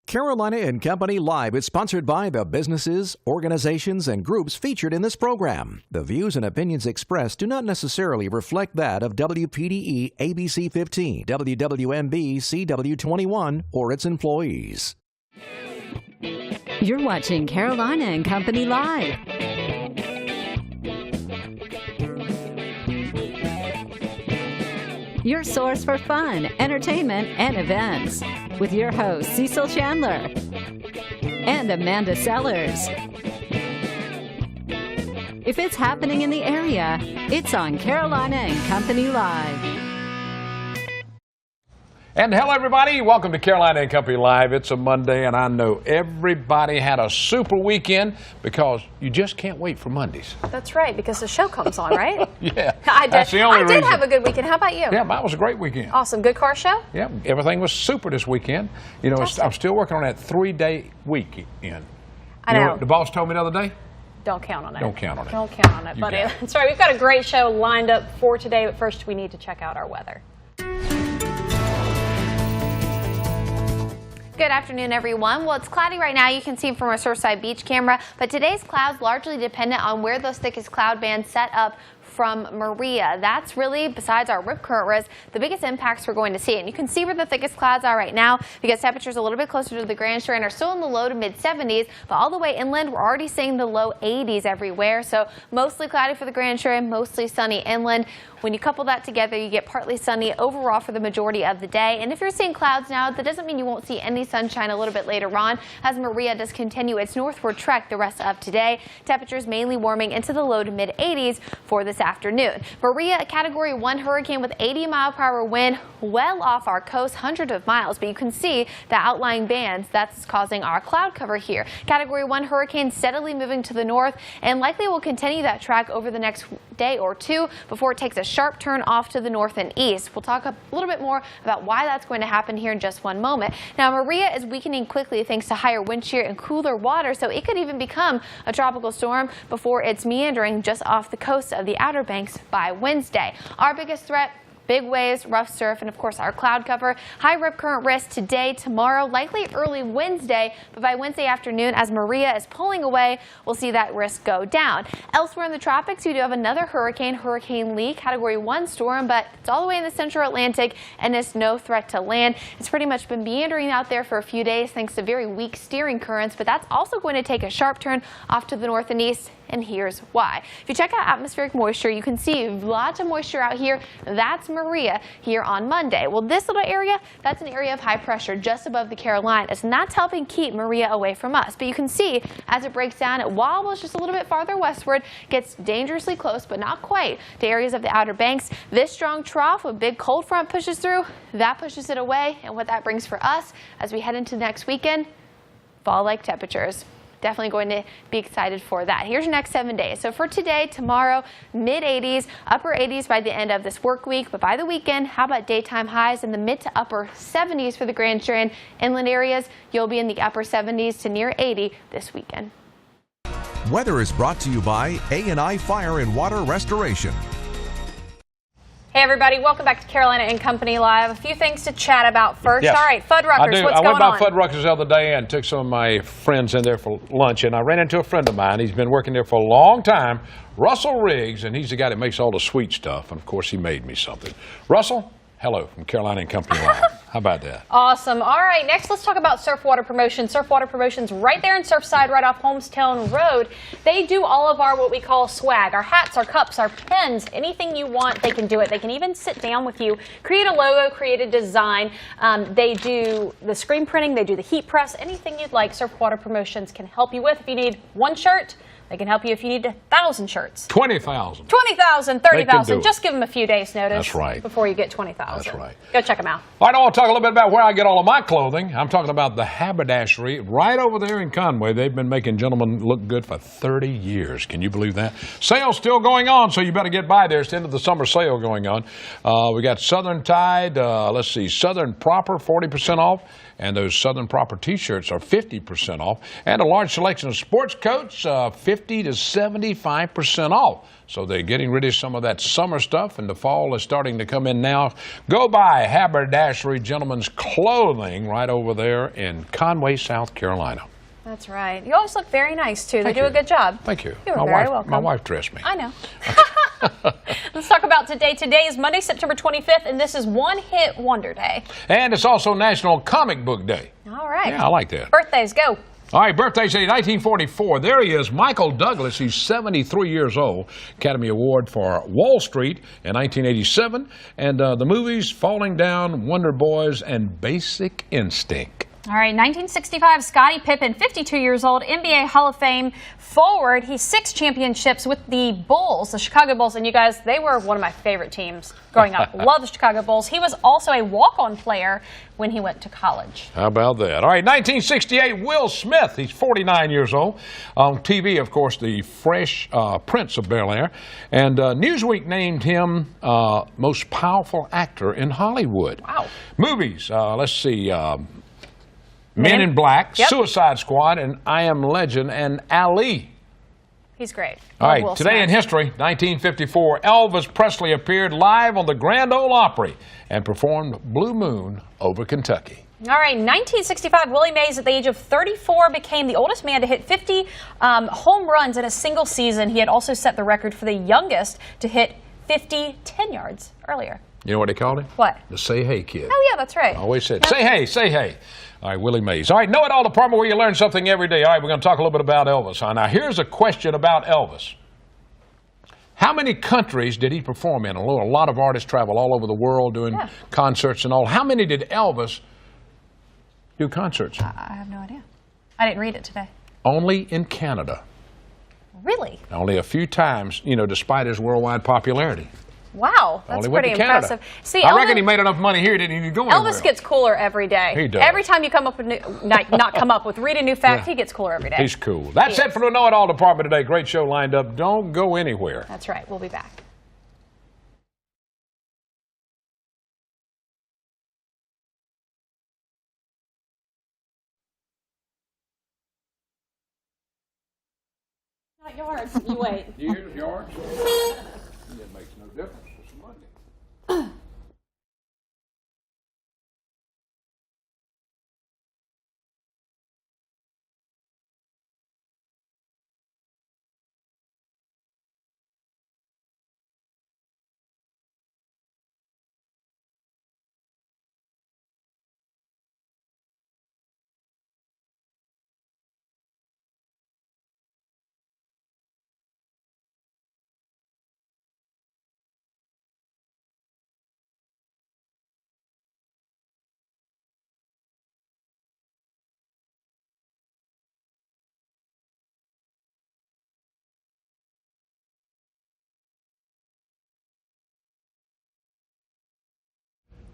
Carolina and Company Live is sponsored by the businesses, organizations, and groups featured in this program. The views and opinions expressed do not necessarily reflect that of WPDE ABC 15, WWMB CW 21, or its employees. You're watching Carolina and Company Live. Your source for fun, entertainment, and events. With your hosts, Cecil Chandler and Amanda Sellers. If it's happening in the area, it's on Carolina and Company Live. And hello, everybody. Welcome to Carolina and Company Live. It's a Monday, and I know everybody had a super weekend because you just can't wait for Mondays. That's right, because the show comes on, right? Yeah, that's the only reason. I did have a good weekend. How about you? Yeah, mine was a great weekend. Awesome. Good car show? Yeah, everything was super this weekend. You know, I'm still working on that 3-day weekend. I know. What the boss told me the other day? Don't count on it. Don't count on it. Don't count on it, buddy. That's right. We've got a great show lined up for today, but first we need to check out our weather. Good afternoon, everyone. Well, it's cloudy right now. You can see from our Surfside Beach camera, but today's clouds largely dependent on where those thickest cloud bands set up from Maria. That's really, besides our rip current risk, the biggest impacts we're going to see. And you can see where the thickest clouds are right now because temperatures a little bit closer to the Grand Strand are still in the low to mid 70s, but all the way inland, we're already seeing the low 80s everywhere. So mostly cloudy for the Grand Strand, mostly sunny inland. When you couple that together, you get partly sunny overall for the majority of the day. And if you're seeing clouds now, that doesn't mean you won't see any sunshine a little bit later on as Maria does continue its northward trek the rest of today. Temperatures mainly warming into the low to mid 80s for this afternoon. Maria, a Category 1 hurricane with 80-mile-per-hour wind, well off our coast, hundreds of miles. But you can see the outlying bands that's causing our cloud cover here. Category 1 hurricane steadily moving to the north and likely will continue that track over the next day or two before it takes a sharp turn off to the north and east. We'll talk a little bit more about why that's going to happen here in just one moment. Now, Maria is weakening quickly thanks to higher wind shear and cooler water, so it could even become a tropical storm before it's meandering just off the coast of the Outer Banks by Wednesday. Our biggest threat: big waves, rough surf, and of course our cloud cover. High rip current risk today, tomorrow, likely early Wednesday, but by Wednesday afternoon, as Maria is pulling away, we'll see that risk go down. Elsewhere in the tropics, we do have another hurricane, Hurricane Lee, Category 1 storm, but it's all the way in the central Atlantic and it's no threat to land. It's pretty much been meandering out there for a few days thanks to very weak steering currents, but that's also going to take a sharp turn off to the north and east. And here's why. If you check out atmospheric moisture, you can see lots of moisture out here. That's Maria here on Monday. Well, this little area, that's an area of high pressure just above the Carolinas, and that's helping keep Maria away from us. But you can see as it breaks down, it wobbles just a little bit farther westward, gets dangerously close, but not quite, to areas of the Outer Banks. This strong trough, a big cold front pushes through, that pushes it away, and what that brings for us as we head into next weekend, fall-like temperatures. Definitely going to be excited for that. Here's your next 7 days. So for today, tomorrow, mid 80s, upper 80s by the end of this work week. But by the weekend, how about daytime highs in the mid to upper 70s for the Grand Strand? Inland areas, you'll be in the upper 70s to near 80 this weekend. Weather is brought to you by A&I Fire and Water Restoration. Hey everybody, welcome back to Carolina and Company Live. A few things to chat about first. Yes. All right, Fuddruckers, what's I going went by on? Fuddruckers the other day and took some of my friends in there for lunch, and I ran into a friend of mine. He's been working there for a long time, Russell Riggs, and he's the guy that makes all the sweet stuff. And of course, he made me something. Russell, hello from Carolina and Company Live. How about that? Awesome. All right, next let's talk about Surf Water Promotions. Surf Water Promotions right there in Surfside, right off Holmestown Road. They do all of our what we call swag, our hats, our cups, our pens, anything you want, they can do it. They can even sit down with you, create a logo, create a design. They do the screen printing, they do the heat press, anything you'd like, Surf Water Promotions can help you with. If you need one shirt, they can help you if you need 1,000 shirts. 20,000. 20,000, 30,000. Just give them a few days' notice. That's right. Before you get 20,000. That's right. Go check them out. All right, I want to talk a little bit about where I get all of my clothing. I'm talking about the haberdashery right over there in Conway. They've been making gentlemen look good for 30 years. Can you believe that? Sale's still going on, so you better get by there. It's the end of the summer sale going on. We got Southern Tide, let's see, Southern Proper, 40% off. And those Southern Proper T-shirts are 50% off. And a large selection of sports coats, 50 to 75% off. So they're getting rid of some of that summer stuff, and the fall is starting to come in now. Go buy Haberdashery Gentlemen's Clothing right over there in Conway, South Carolina. That's right. You always look very nice, too. They do a good job. Thank you. You are very welcome. My wife dressed me. I know. Let's talk about today. Today is Monday, September 25th, and this is One Hit Wonder Day. And it's also National Comic Book Day. All right. Yeah, I like that. Birthdays, go. All right, birthdays in 1944. There he is, Michael Douglas. He's 73 years old. Academy Award for Wall Street in 1987. And the movies Falling Down, Wonder Boys, and Basic Instinct. All right, 1965, Scottie Pippen, 52 years old, NBA Hall of Fame forward. He's 6 championships with the Bulls, the Chicago Bulls. And you guys, they were one of my favorite teams growing up. Love the Chicago Bulls. He was also a walk-on player when he went to college. How about that? All right, 1968, Will Smith. He's 49 years old. On TV, of course, the Fresh Prince of Bel-Air. And Newsweek named him most powerful actor in Hollywood. Wow. Movies, let's see. Men in Black, yep. Suicide Squad, and I Am Legend, and Ali. He's great. All right, today in history, 1954, Elvis Presley appeared live on the Grand Ole Opry and performed Blue Moon over Kentucky. All right, 1965, Willie Mays at the age of 34 became the oldest man to hit 50 home runs in a single season. He had also set the record for the youngest to hit 50 10 yards earlier. You know what they called him? What? The Say Hey Kid. Oh, yeah, that's right. I always said, say hey, say hey. All right, Willie Mays. All right, Know It All department where you learn something every day. All right, we're going to talk a little bit about Elvis. Now, here's a question about Elvis. How many countries did he perform in? A lot of artists travel all over the world doing concerts and all. How many did Elvis do concerts in? I have no idea. I didn't read it today. Only in Canada. Really? Only a few times, you know, despite his worldwide popularity. Wow, that's pretty impressive. See, I reckon he made enough money here, he didn't need to go anywhere. Elvis gets cooler every day. He does. Every time you come up with read a new fact, he gets cooler every day. He's cool. That's it for the Know It All department today. Great show lined up. Don't go anywhere. That's right. We'll be back. Not yours. You wait. You hear yours? It makes no difference. It's Monday.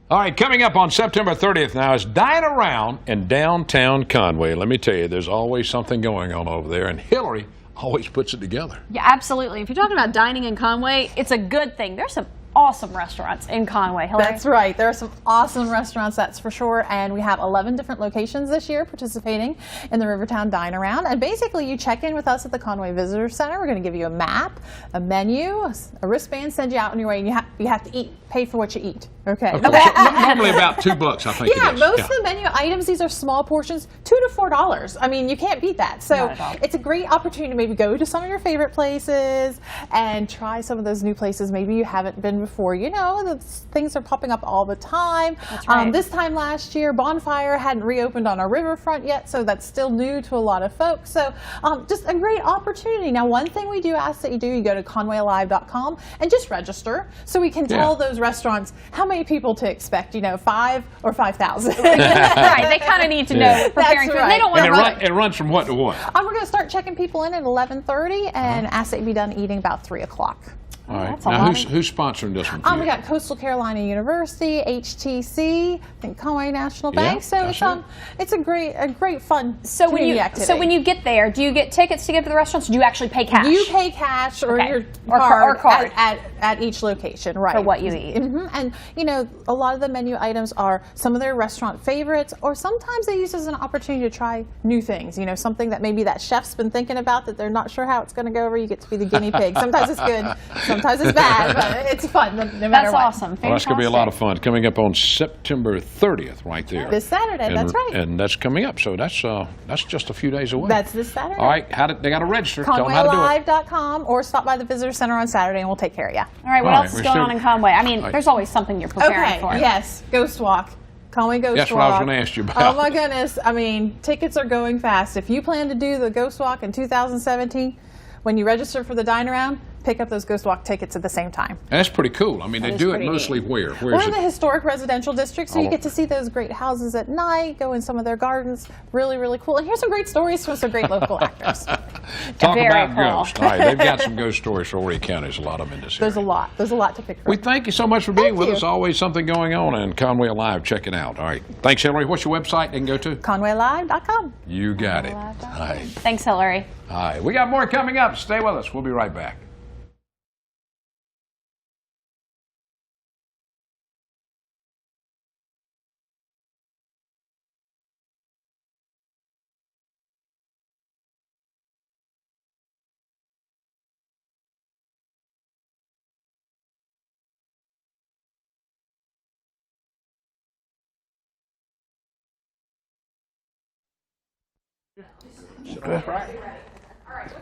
All right, coming up on September 30th now is Dine Around in downtown Conway. Let me tell you, there's always something going on over there, and Hillary always puts it together. Yeah, absolutely. If you're talking about dining in Conway, it's a good thing. There's some awesome restaurants in Conway. Hillary? That's right. There are some awesome restaurants, that's for sure. And we have 11 different locations this year participating in the Rivertown Dine Around. And basically, you check in with us at the Conway Visitor Center. We're going to give you a map, a menu, a wristband, send you out on your way, and you have to pay for what you eat. Okay. Normally about $2, I think. Yeah, most of the menu items, these are small portions, $2 to $4. I mean, you can't beat that. So it's a great opportunity to maybe go to some of your favorite places and try some of those new places maybe you haven't been before. You know, the things are popping up all the time. That's right. This time last year, Bonfire hadn't reopened on our riverfront yet, so that's still new to a lot of folks. So just a great opportunity. Now, one thing we do ask that you do, you go to conwayalive.com and just register so we can tell those restaurants how many people to expect, you know, 5 or 5,000. Right, they kind of need to know preparing food. Right. They don't want to it runs from what to what? We're going to start checking people in at 11:30 and ask that you be done eating about 3 o'clock. All right. That's a Now, lot who's sponsoring this one? For We you? got Coastal Carolina University, HTC, I think Conway National Bank. So that's it's a great fun So community activity. So when you get there, do you get tickets to get to the restaurants? Or do you actually pay cash? You pay cash or Okay. your Or card. At each location, right? For what you eat. And a lot of the menu items are some of their restaurant favorites, or sometimes they use it as an opportunity to try new things. Something that maybe that chef's been thinking about that they're not sure how it's going to go over. You get to be the guinea pig. Sometimes it's good, sometimes it's bad, but it's fun no matter That's what. awesome. Well, that's going to be a lot of fun. Coming up on September 30th, right there. This Saturday, that's right. And that's coming up, so that's just a few days away. That's this Saturday. All right, they got to register. Tell them how to do it. ConwayLive.com or stop by the Visitor Center on Saturday and we'll take care of you. All right, what All else right, is we're going on still- in Conway? I mean, All right. there's always something you're preparing for. Yes, Ghost Walk. Conway Ghost That's Walk. what I was going to ask you about. Oh my goodness. I mean, tickets are going fast. If you plan to do the Ghost Walk in 2017, when you register for the Dine Around, pick up those Ghost Walk tickets at the same time. And that's pretty cool. I mean, they is do it pretty mostly where? Where We're is in the it? historic residential district, so you get to see those great houses at night, go in some of their gardens. Really, really cool. And here's some great stories from some great local actors. Talk Very about cool. ghosts. All right, they've got some ghost stories for Horry County. There's a lot of them in this There's a area. lot. There's a lot to pick from. We thank you so much for being Thank with you. us. Always something going on, and Conway Alive, check it out. All right. Thanks, Hillary. What's your website they can go to? ConwayLive.com. You got it. All right. Thanks, Hillary. All right. We got more coming up. Stay with us. We'll be right back.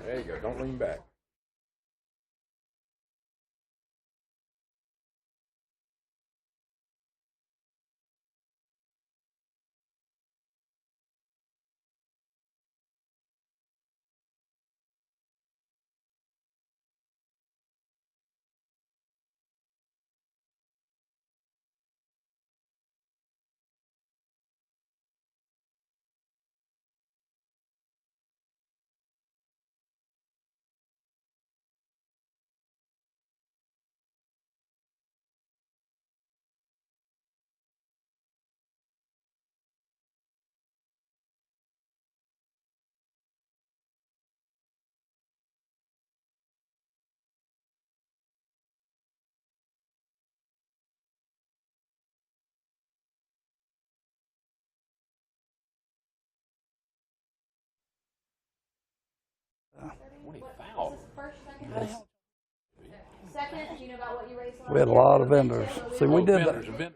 There you go. Don't lean back. We had a lot of vendors. See, we did that.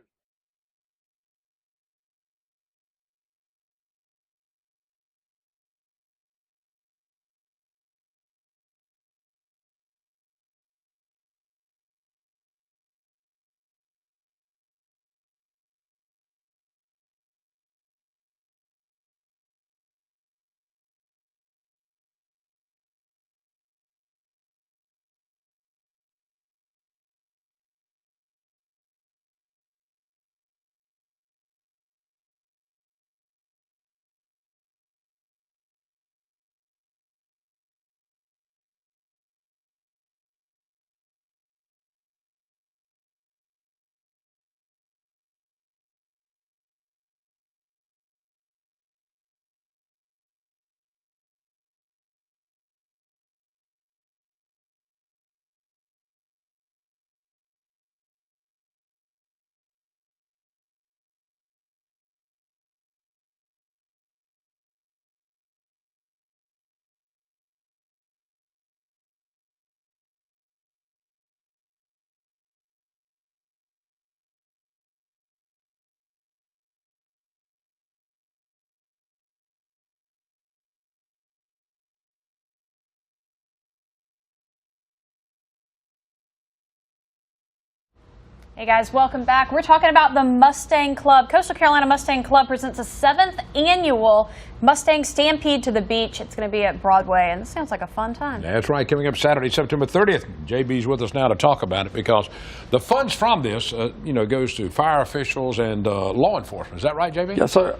Hey guys, welcome back. We're talking about the Mustang Club. Coastal Carolina Mustang Club presents a 7th annual Mustang Stampede to the Beach. It's going to be at Broadway, and this sounds like a fun time. That's right. Coming up Saturday, September 30th. JB's with us now to talk about it because the funds from this, goes to fire officials and law enforcement. Is that right, JB? Yes, sir.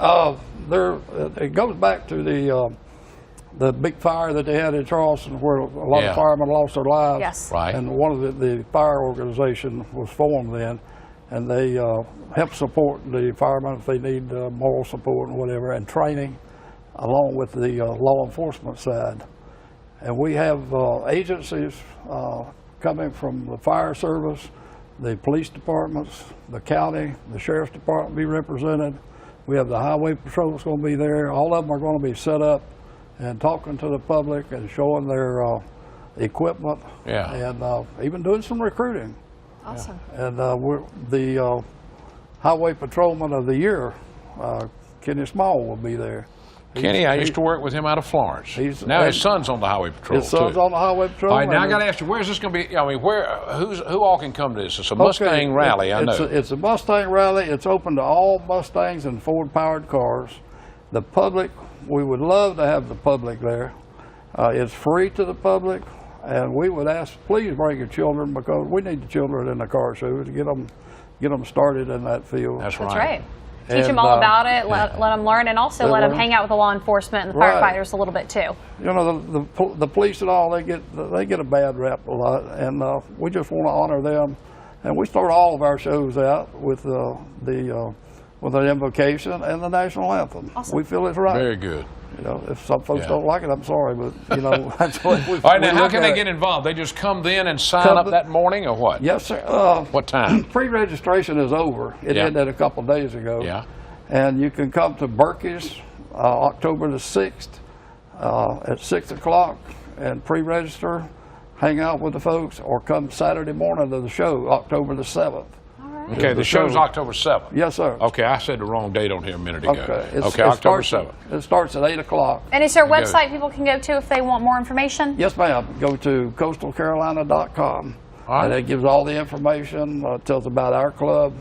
It goes back to the big fire that they had in Charleston where a lot of firemen lost their lives. Yes. Right. And one of the fire organization was formed then, and they help support the firemen if they need moral support and whatever, and training along with the law enforcement side. And we have agencies coming from the fire service, the police departments, the county, the sheriff's department be represented. We have the highway patrol's going to be there. All of them are going to be set up and talking to the public and showing their equipment, and even doing some recruiting. Awesome. And we're the highway patrolman of the year, Kenny Small, will be there. Kenny, I used to work with him out of Florence. Now his son's on the highway patrol. His son's on the highway patrol. All right, now I got to ask you, where's this going to be? I mean, who all can come to this? It's a Mustang rally, I know. It's a Mustang rally. It's open to all Mustangs and Ford-powered cars. The public, we would love to have the public there. It's free to the public, and we would ask, please bring your children, because we need the children in the car show to get them started in that field. That's right. That's right. Teach them all about it, let them learn, and also let them hang out with the law enforcement and the firefighters a little bit too. You know, the police and all, they get a bad rap a lot, and we just want to honor them. And we start all of our shows out with with an invocation and the national anthem. Awesome. We feel it's right. Very good. You know, if some folks don't like it, I'm sorry, but you know, that's what we. All right, now how can they get involved? They just come then and sign up that morning, or what? Yes, sir. What time? Pre-registration is over. It ended a couple of days ago. Yeah. And you can come to Berkey's October the 6th at 6 o'clock and pre-register, hang out with the folks, or come Saturday morning to the show, October the 7th. Okay, the show's October 7th. Yes, sir. Okay, I said the wrong date on here a minute ago. Okay, October 7th. It starts at 8 o'clock. And is there a website people can go to if they want more information? Yes, ma'am. Go to coastalcarolina.com. All right. And it gives all the information, tells about our club.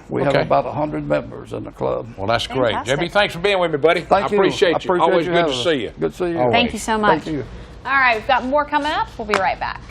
We have about 100 members in the club. Well, that's great. Fantastic. JB, thanks for being with me, buddy. Thank you. I appreciate you. Always good to see you. Good to see you. Always. Thank you so much. Thank you. All right, we've got more coming up. We'll be right back.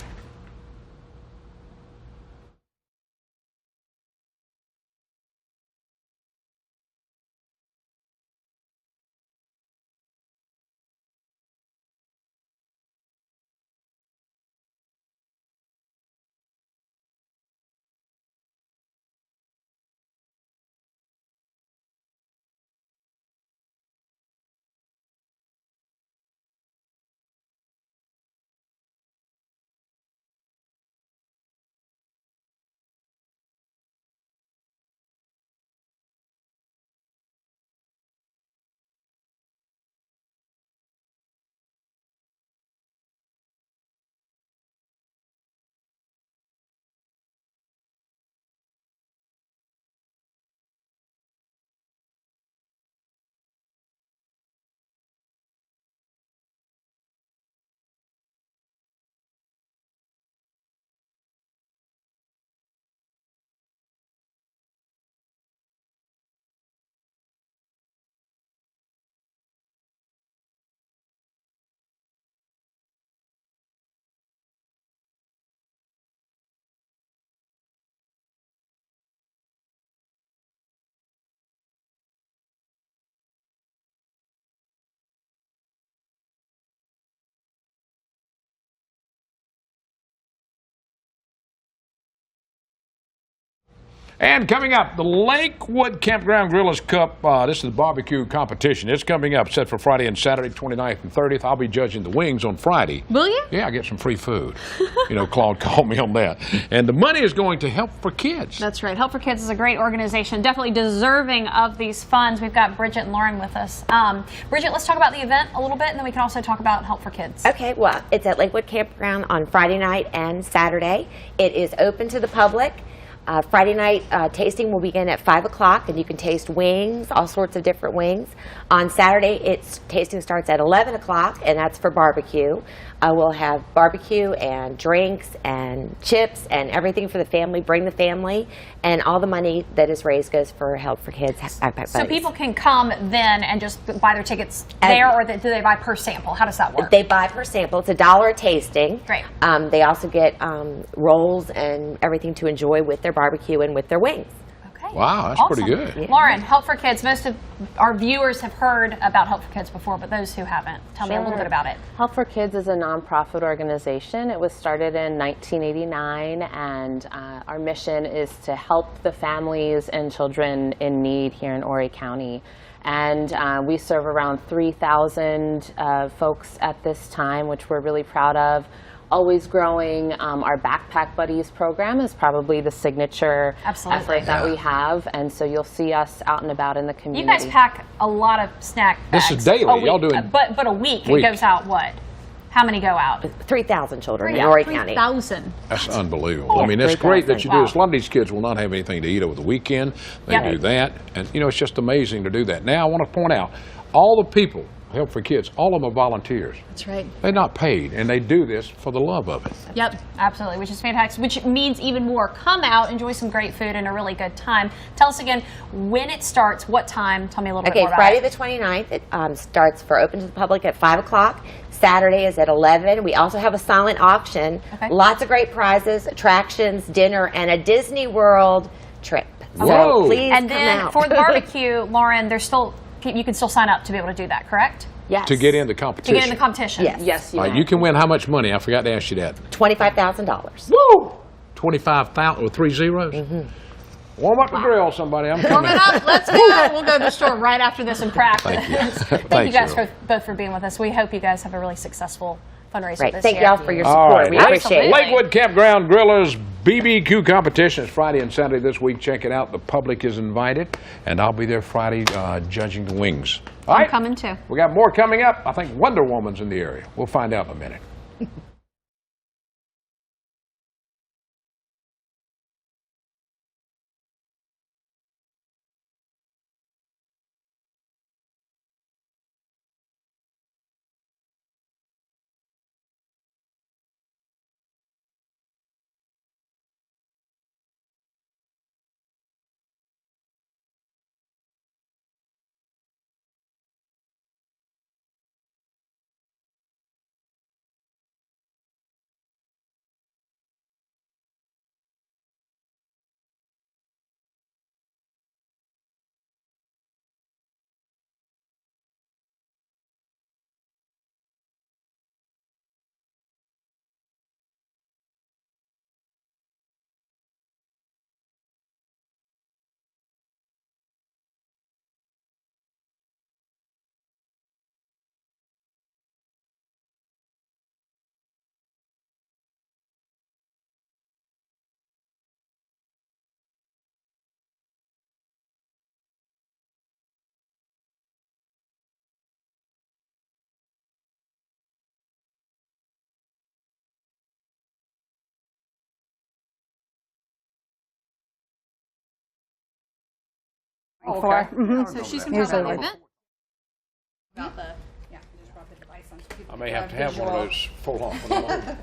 And coming up, the Lakewood Campground Grillers Cup. This is the barbecue competition. It's coming up, set for Friday and Saturday, 29th and 30th. I'll be judging the wings on Friday. Will you? Yeah, I get some free food. You know, Claude called me on that. And the money is going to Help for Kids. That's right. Help for Kids is a great organization, definitely deserving of these funds. We've got Bridget and Lauren with us. Bridget, let's talk about the event a little bit, and then we can also talk about Help for Kids. Okay, well, it's at Lakewood Campground on Friday night and Saturday. It is open to the public. Friday night tasting will begin at 5 o'clock, and you can taste wings, all sorts of different wings. On Saturday, tasting starts at 11 o'clock, and that's for barbecue. We'll have barbecue and drinks and chips and everything for the family. Bring the family, and all the money that is raised goes for Help for Kids. So people can come then and just buy their tickets there, or do they buy per sample? How does that work? They buy per sample. It's $1 a tasting. Great. They also get rolls and everything to enjoy with their barbecue and with their wings. Okay. Wow, that's Awesome. pretty good. Lauren, Help for Kids. Most of our viewers have heard about Help for Kids before, but those who haven't, tell me a little bit about it. Help for Kids is a nonprofit organization. It was started in 1989, and our mission is to help the families and children in need here in Horry County. And we serve around 3,000 folks at this time, which we're really proud of. Always growing. Our Backpack Buddies program is probably the signature effort that we have, and so you'll see us out and about in the community. You guys pack a lot of snack bags. This is daily. Y'all doing? But a week. It goes out what? How many go out? 3,000 children in Horry County. 3,000. That's unbelievable. I mean, it's great that you do this. A lot of these kids will not have anything to eat over the weekend. They do that, and you know, it's just amazing to do that. Now, I want to point out, all the people Help for Kids, all of them are volunteers. That's right. They're not paid, and they do this for the love of it. Yep, absolutely, which is fantastic, which means even more. Come out, enjoy some great food and a really good time. Tell us again when it starts, what time. Tell me a little bit more about Friday it. the 29th, it starts for open to the public at 5 o'clock. Saturday is at 11. We also have a silent auction. Okay. Lots of great prizes, attractions, dinner, and a Disney World trip. Whoa. So please And come then out. for the barbecue, Lauren, there's still, you can still sign up to be able to do that, correct? Yes. To get in the To competition. get in the competition. Yes. Yes, you All right, you can win how much money? I forgot to ask you that. $25,000. Woo! 25,000 with 3 zeros? Warm up the grill, somebody. I'm Warm coming. it up. Let's go. We'll go to the store right after this and practice. Thank you. Thank Thanks, you guys Earl. both for being with us. We hope you guys have a really successful fundraiser Right. this Thank year. y'all for your All support. right. We appreciate it. Lakewood Campground Grillers BBQ competition is Friday and Saturday this week. Check it out. The public is invited, and I'll be there Friday judging the wings. All I'm right. coming too. We got more coming up. I think Wonder Woman's in the area. We'll find out in a minute. Okay. So she's going to talk about the event. I may have to have one of those full-on.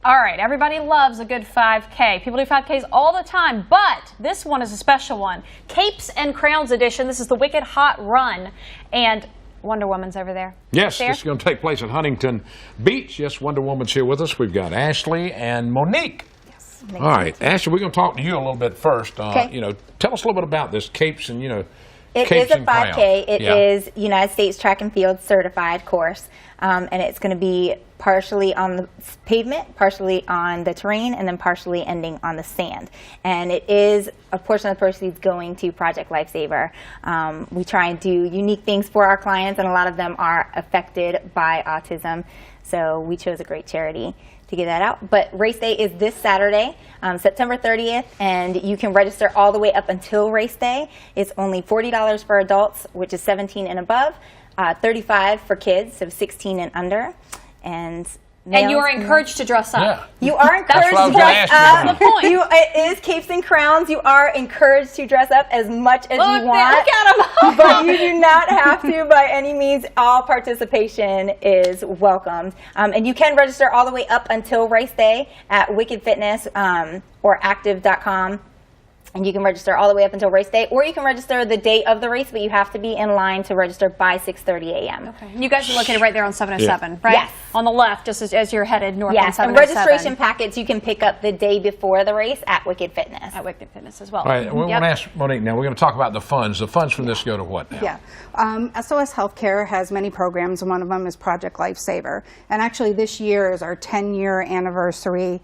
All right, everybody loves a good 5K. People do 5Ks all the time, but this one is a special one. Capes and Crowns edition. This is the Wicked Hot Run, and Wonder Woman's over there. Yes, There? this is going to take place at Huntington Beach. Yes, Wonder Woman's here with us. We've got Ashley and Monique. Yes. All right, Ashley, we're going to talk to you a little bit first. Okay. You know, tell us a little bit about this capes and, you know, It Capes is a and Crown. 5K. It Yeah. is United States Track and Field certified course, and it's going to be partially on the pavement, partially on the terrain, and then partially ending on the sand. And it is a portion of the proceeds going to Project Lifesaver. We try and do unique things for our clients, and a lot of them are affected by autism. So we chose a great charity to get that out. But race day is this Saturday, September 30th, and you can register all the way up until race day. It's only $40 for adults, which is 17 and above, $35 for kids, so 16 and under. And you are encouraged to dress up. Yeah. You are encouraged what I to was gonna dress ask you up. about. That's the point. It is capes and crowns. You are encouraged to dress up as much as you want. Look at him. But you do not have to by any means. All participation is welcomed. And you can register all the way up until race day at Wicked Fitness or active.com. And you can register all the way up until race day, or you can register the day of the race, but you have to be in line to register by 6:30 a.m. Okay. You guys are located right there on 707, right? Yes. On the left, just as you're headed north on Yes, and 707. registration packets you can pick up the day before the race at Wicked Fitness. At Wicked Fitness as well. All right, we Yep. want to ask Monique now. We're going to talk about the funds. The funds from this go to what now? Yeah. SOS Healthcare has many programs, and one of them is Project Lifesaver. And actually, this year is our 10-year anniversary,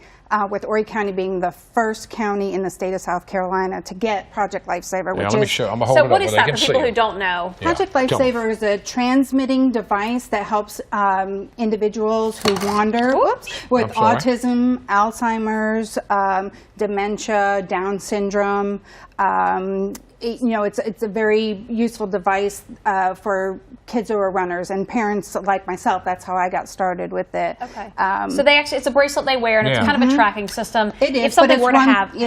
with Horry County being the first county in the state of South Carolina to get Project Lifesaver, Yeah, which let me is show. I'm going to hold So it up what where is they that can for see people who it. don't know? Yeah. Project Tell me. Lifesaver is a transmitting device that helps individuals who wander with I'm sorry. autism, Alzheimer's, dementia, Down syndrome. It's a very useful device for kids who are runners and parents like myself. That's how I got started with it. Okay. So it's a bracelet they wear, and it's Yeah. kind of a tracking system. It is, If something but were it's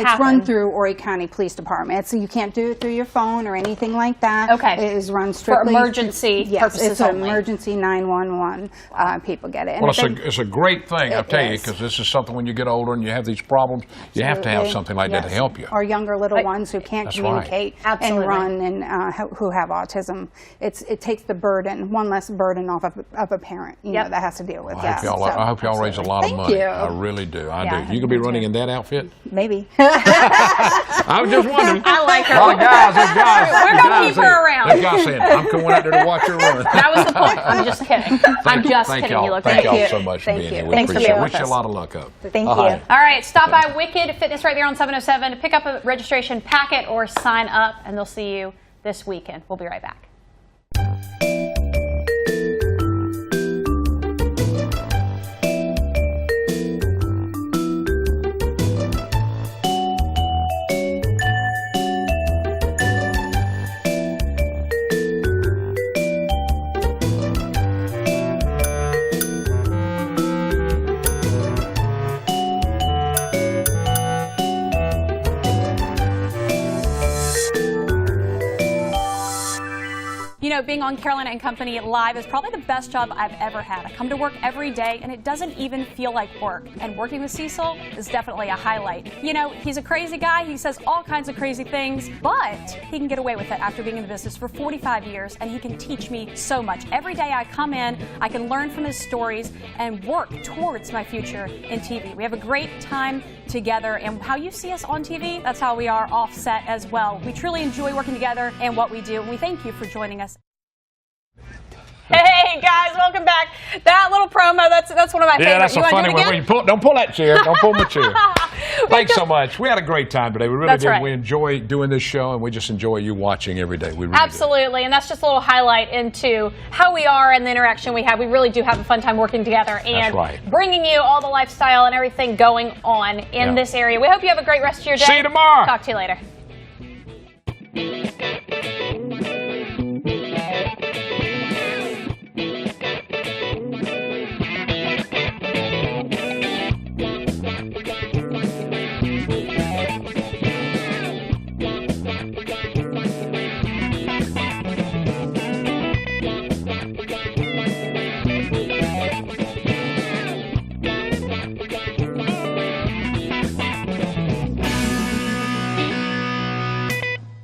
happen. run through Horry County Police Department. You can't do it through your phone or anything like that. Okay. It is run strictly emergency yes, purposes it's an only. emergency 911. People get it. And Well, if they- it's a great thing, I'll It tell you, is. because this is something when you get older and you have these problems, you have to have Absolutely. something like that to Yes. help you. Or younger little ones who can't That's right. communicate Absolutely. and run and who have autism. It takes the burden, one less burden off of a parent, Yep. that has to deal with I that. hope y'all raise a lot of Thank money. you. I really do. I Yeah, do. You could be running in that outfit? Maybe. I was just wondering. I like her. A lot of guys, there's guys. We're gonna keep her around. There's guys saying, I'm going out there to watch her run. That was the point. I'm just kidding. I'm just Thank kidding. y'all. You look Thank great. y'all so much for Thank being you. here. We Thanks for appreciate being it. with Wish you a us. lot of luck up. Thank All you. right. All right, stop by Wicked Fitness right there on 707 to pick up a registration packet or sign up, and they'll see you this weekend. We'll be right back. You know, being on Carolina and Company Live is probably the best job I've ever had. I come to work every day and it doesn't even feel like work. And working with Cecil is definitely a highlight. You know, he's a crazy guy. He says all kinds of crazy things, but he can get away with it after being in the business for 45 years, and he can teach me so much. Every day I come in, I can learn from his stories and work towards my future in TV. We have a great time together, and how you see us on TV, that's how we are off set as well. We truly enjoy working together and what we do, and we thank you for joining us. Hey guys, welcome back. That little promo, that's one of my favorites. Yeah, that's You a wanna funny do it one. again? Don't pull that chair. Don't pull my chair. Thanks so much. We had a great time today. We really That's did. right. We enjoy doing this show, and we just enjoy you watching every day. We really Absolutely, and that's just a little highlight into how we are and the interaction we have. We really do have a fun time working together and right. bringing you all the lifestyle and everything going on in this area. We hope you have a great rest of your day. See you tomorrow. Talk to you later.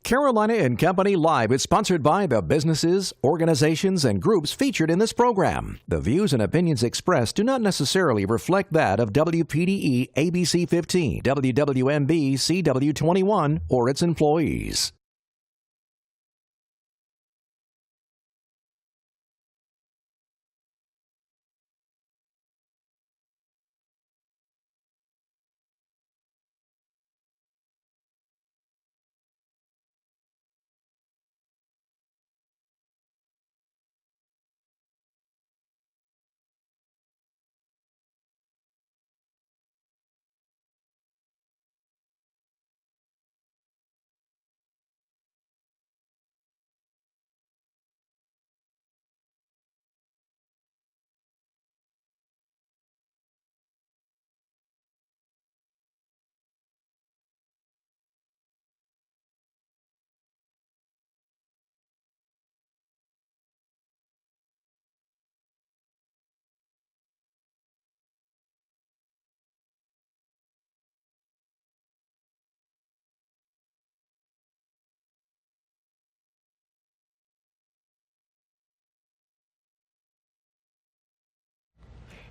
Carolina and Company Live is sponsored by the businesses, organizations, and groups featured in this program. The views and opinions expressed do not necessarily reflect that of WPDE ABC 15, WWMB CW 21, or its employees.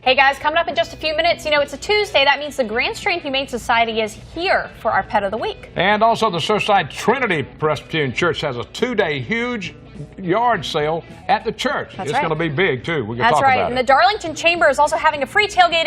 Hey guys, coming up in just a few minutes, you know, it's a Tuesday. That means the Grand Stream Humane Society is here for our Pet of the Week. And also the Surfside Trinity Presbyterian Church has a 2-day huge yard sale at the church. That's It's right. going to be big, too. We can That's talk right. about And it. the Darlington Chamber is also having a free tailgate